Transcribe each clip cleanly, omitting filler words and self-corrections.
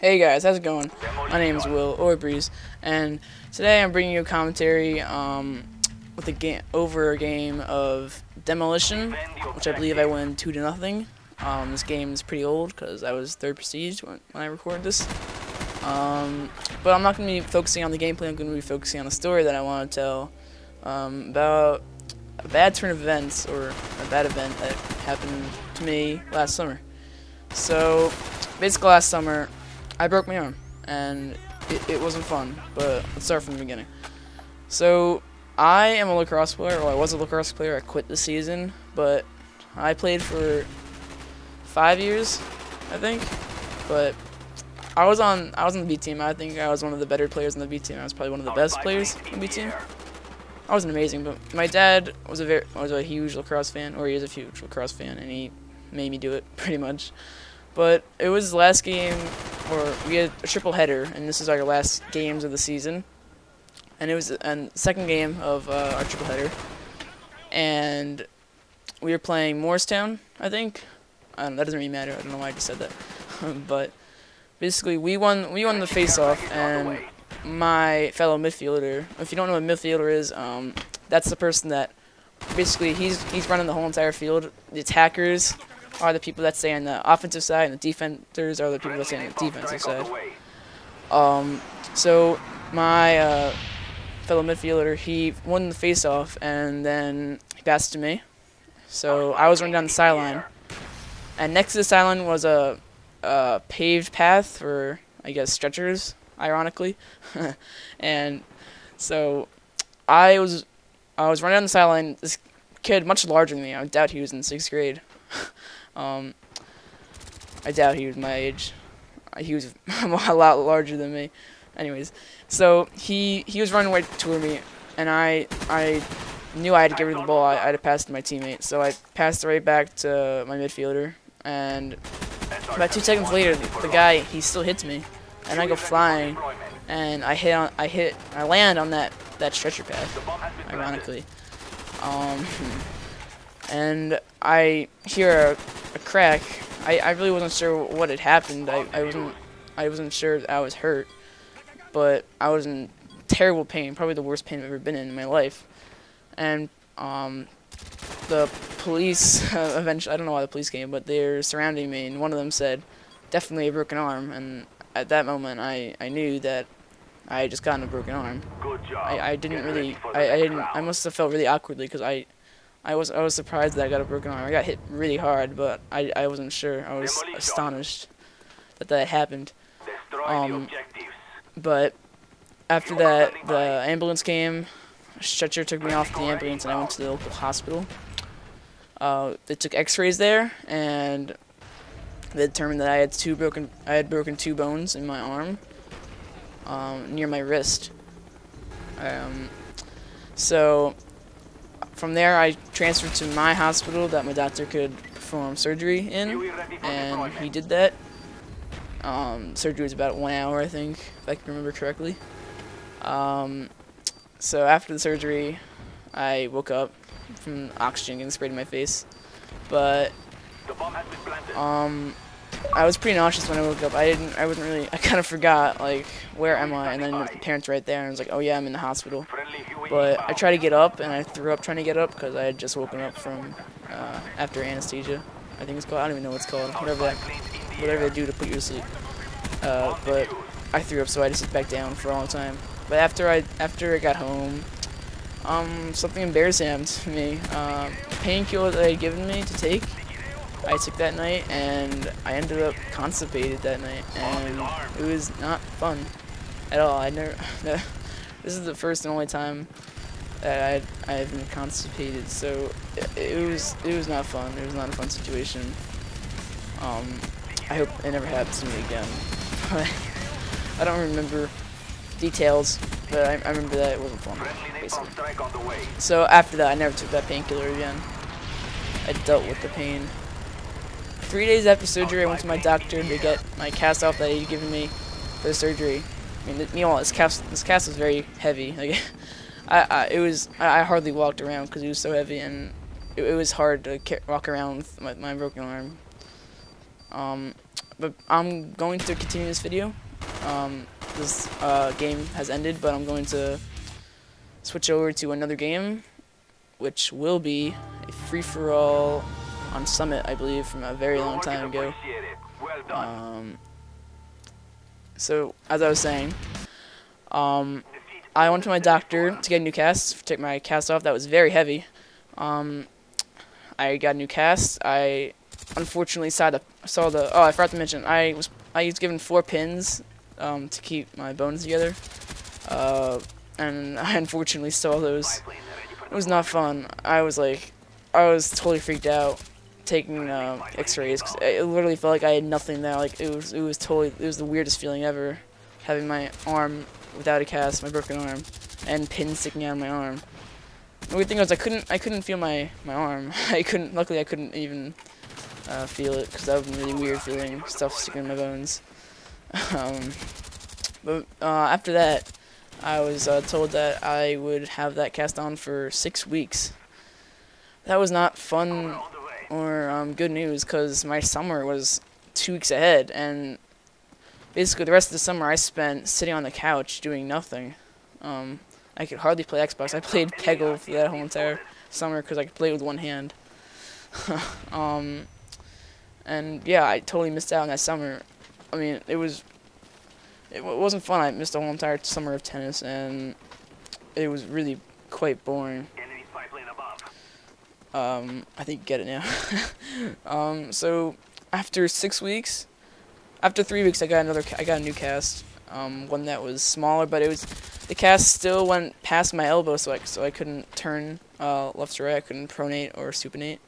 Hey guys, how's it going? My name is Will or Breeze, and today I'm bringing you a commentary with a game of Demolition, which I believe I won 2-0. This game is pretty old because I was third prestige when I recorded this. But I'm not going to be focusing on the gameplay. I'm going to be focusing on the story that I want to tell about a bad turn of events, or a bad event that happened to me last summer. So basically, last summer I broke my arm, and it wasn't fun, but let's start from the beginning. So, I am a lacrosse player, well, I was a lacrosse player. I quit the season, but I played for 5 years, I think, but I was on the B team. I think I was one of the better players on the B team. I was probably one of the best players on the B team. I wasn't amazing, but my dad was a huge lacrosse fan, or he is a huge lacrosse fan, and he made me do it, pretty much. But it was the last game, or we had a triple header, and this is our last games of the season. And it was the second game of our triple header, and we were playing Morristown, I think. I don't know, that doesn't really matter. I don't know why I just said that, but basically we won the face-off, and my fellow midfielder. If you don't know what a midfielder is, that's the person that basically he's running the whole entire field. The attackers are the people that stay on the offensive side, and the defenders are the people that stay on the defensive side. So my fellow midfielder, he won the face-off, and then he passed to me. So I was running down the sideline, and next to the sideline was a paved path for, I guess, stretchers, ironically. And so I was running down the sideline. This kid, much larger than me, I doubt he was in 6th grade. I doubt he was my age. He was a lot larger than me. Anyways, so he was running right toward me, and I knew I had to get rid of the ball. I had to pass to my teammate, so I passed it right back to my midfielder, and about 2 seconds later, the guy, he still hits me, and I go flying, and I land on that stretcher path, ironically. And I hear a crack. I really wasn't sure what had happened. I wasn't sure that I was hurt, but I was in terrible pain, probably the worst pain I've ever been in my life. And the police eventually, I don't know why the police came, but they're surrounding me, and one of them said, "Definitely a broken arm." And at that moment, I knew that I had just gotten a broken arm. I must have felt really awkwardly, because I was surprised that I got a broken arm. I got hit really hard, but I wasn't sure. I was astonished that happened. But after that, the ambulance came. A stretcher took me off the ambulance, and I went to the local hospital. They took X-rays there, and they determined that I had broken 2 bones in my arm, near my wrist. So from there, I transferred to my hospital that my doctor could perform surgery in, and he did that. Surgery was about 1 hour, I think, if I can remember correctly. So after the surgery, I woke up from oxygen getting sprayed in my face, but I was pretty nauseous when I woke up. I kind of forgot, like, where am I? And then the parents right there, and I was like, oh yeah, I'm in the hospital. But I tried to get up, and I threw up trying to get up, because I had just woken up from after anesthesia, I think it's called. I don't even know what it's called. Whatever they do to put you to sleep. But I threw up, so I had to sit back down for a long time. But after I got home, something embarrassing happened to me. Painkiller that they had given me to take, I took that night, and I ended up constipated that night, and it was not fun at all. This is the first and only time that I've been constipated, so it was not fun. It was not a fun situation. I hope it never happens to me again. I don't remember details, but I remember that it wasn't fun, basically. So after that, I never took that painkiller again. I dealt with the pain. 3 days after surgery, I went to my doctor to get my cast off that he'd given me for the surgery. I mean, meanwhile, this cast was very heavy. Like, I hardly walked around because it was so heavy, and it was hard to walk around with my broken arm. but I'm going to continue this video. This game has ended, but I'm going to switch over to another game, which will be a free-for-all on Summit, I believe, from a very long time ago. So, as I was saying, I went to my doctor to get a new cast, to take my cast off. That was very heavy. I got a new cast. I unfortunately saw the oh, I forgot to mention, I was given 4 pins to keep my bones together, and I unfortunately saw those. It was not fun. I was totally freaked out taking X-rays, because it literally felt like I had nothing there. Like it was the weirdest feeling ever, having my arm without a cast, my broken arm, and pins sticking out of my arm. The weird thing was I couldn't feel my arm. Luckily I couldn't even feel it, because that would be really weird, feeling stuff sticking in my bones. But after that, I was told that I would have that cast on for 6 weeks. That was not fun or good news, because my summer was 2 weeks ahead, and basically the rest of the summer I spent sitting on the couch doing nothing. I could hardly play Xbox. I played Peggle for that whole entire summer because I could play it with one hand. And yeah, I totally missed out on that summer. I mean, it wasn't fun. I missed the whole entire summer of tennis, and it was really quite boring. I think you get it now. So after 6 weeks, after 3 weeks, I got a new cast. One that was smaller, but the cast still went past my elbow, so I couldn't turn left to right. I couldn't pronate or supinate.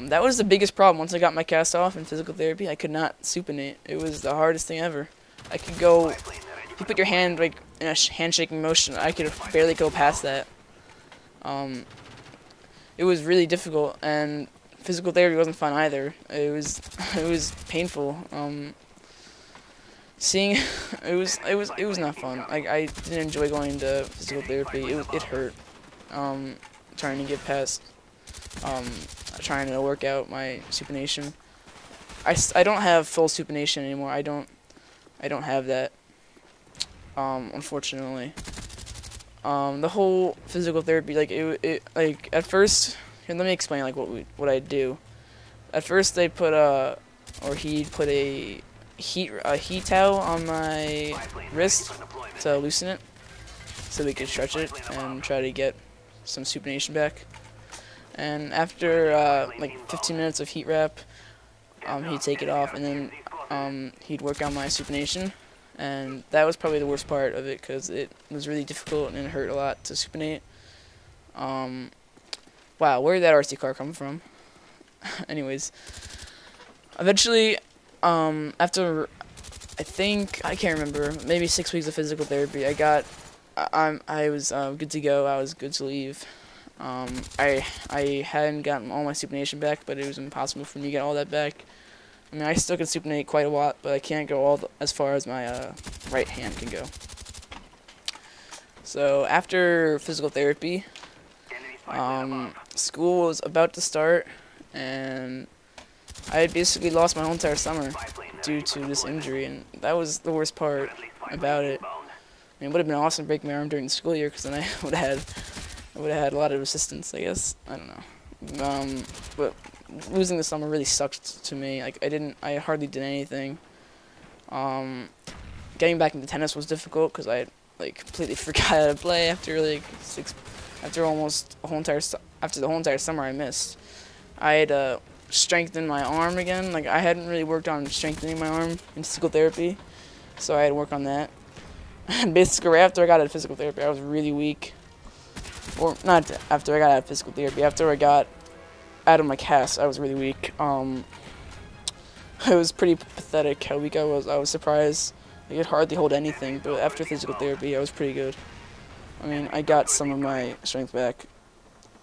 That was the biggest problem. Once I got my cast off in physical therapy, I could not supinate. It was the hardest thing ever. I could go, if you put your hand like in a handshaking motion, I could barely go past that. It was really difficult, and physical therapy wasn't fun either. It was painful. It was not fun. I didn't enjoy going to physical therapy. It hurt. Trying to get past. Trying to work out my supination. I don't have full supination anymore. I don't have that. Unfortunately. The whole physical therapy, like at first, here, let me explain like what I do. At first he'd put a heat towel on my wrist to loosen it, so we could stretch it and try to get some supination back. And after like 15 minutes of heat wrap, he'd take it off, and then he'd work on my supination. And that was probably the worst part of it, because it was really difficult and it hurt a lot to supinate. Wow, where did that RC car come from? Anyways, eventually, after I can't remember, maybe 6 weeks of physical therapy, I was good to go. I was good to leave. I hadn't gotten all my supination back, but it was impossible for me to get all that back. I mean, I still can supinate quite a lot, but I can't go as far as my right hand can go. So after physical therapy, school was about to start, and I had basically lost my whole entire summer due to this injury, and that was the worst part about it. I mean, it would have been awesome to break my arm during the school year, because then I would have had a lot of assistance, I guess. I don't know. But losing the summer really sucked to me. Like, I hardly did anything. Getting back into tennis was difficult, because I completely forgot how to play after after the whole entire summer I missed. I had strengthen my arm again. Like, I hadn't really worked on strengthening my arm in physical therapy, so I had to work on that. And basically, right after I got out of physical therapy, I was really weak. Or, not after I got out of physical therapy, after I got out of my cast, I was really weak. It was pretty pathetic how weak I was. I was surprised. I could hardly hold anything, but after physical therapy, I was pretty good. I mean, I got some of my strength back.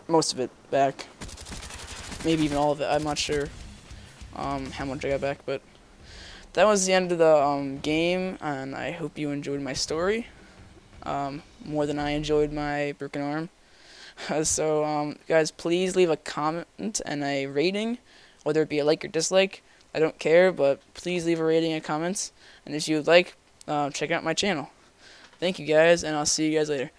Most of it back. Maybe even all of it. I'm not sure how much I got back, but that was the end of the game, and I hope you enjoyed my story more than I enjoyed my broken arm. So, guys, please leave a comment and a rating, whether it be a like or dislike. I don't care, but please leave a rating and comments. And if you would like, check out my channel. Thank you guys, and I'll see you guys later.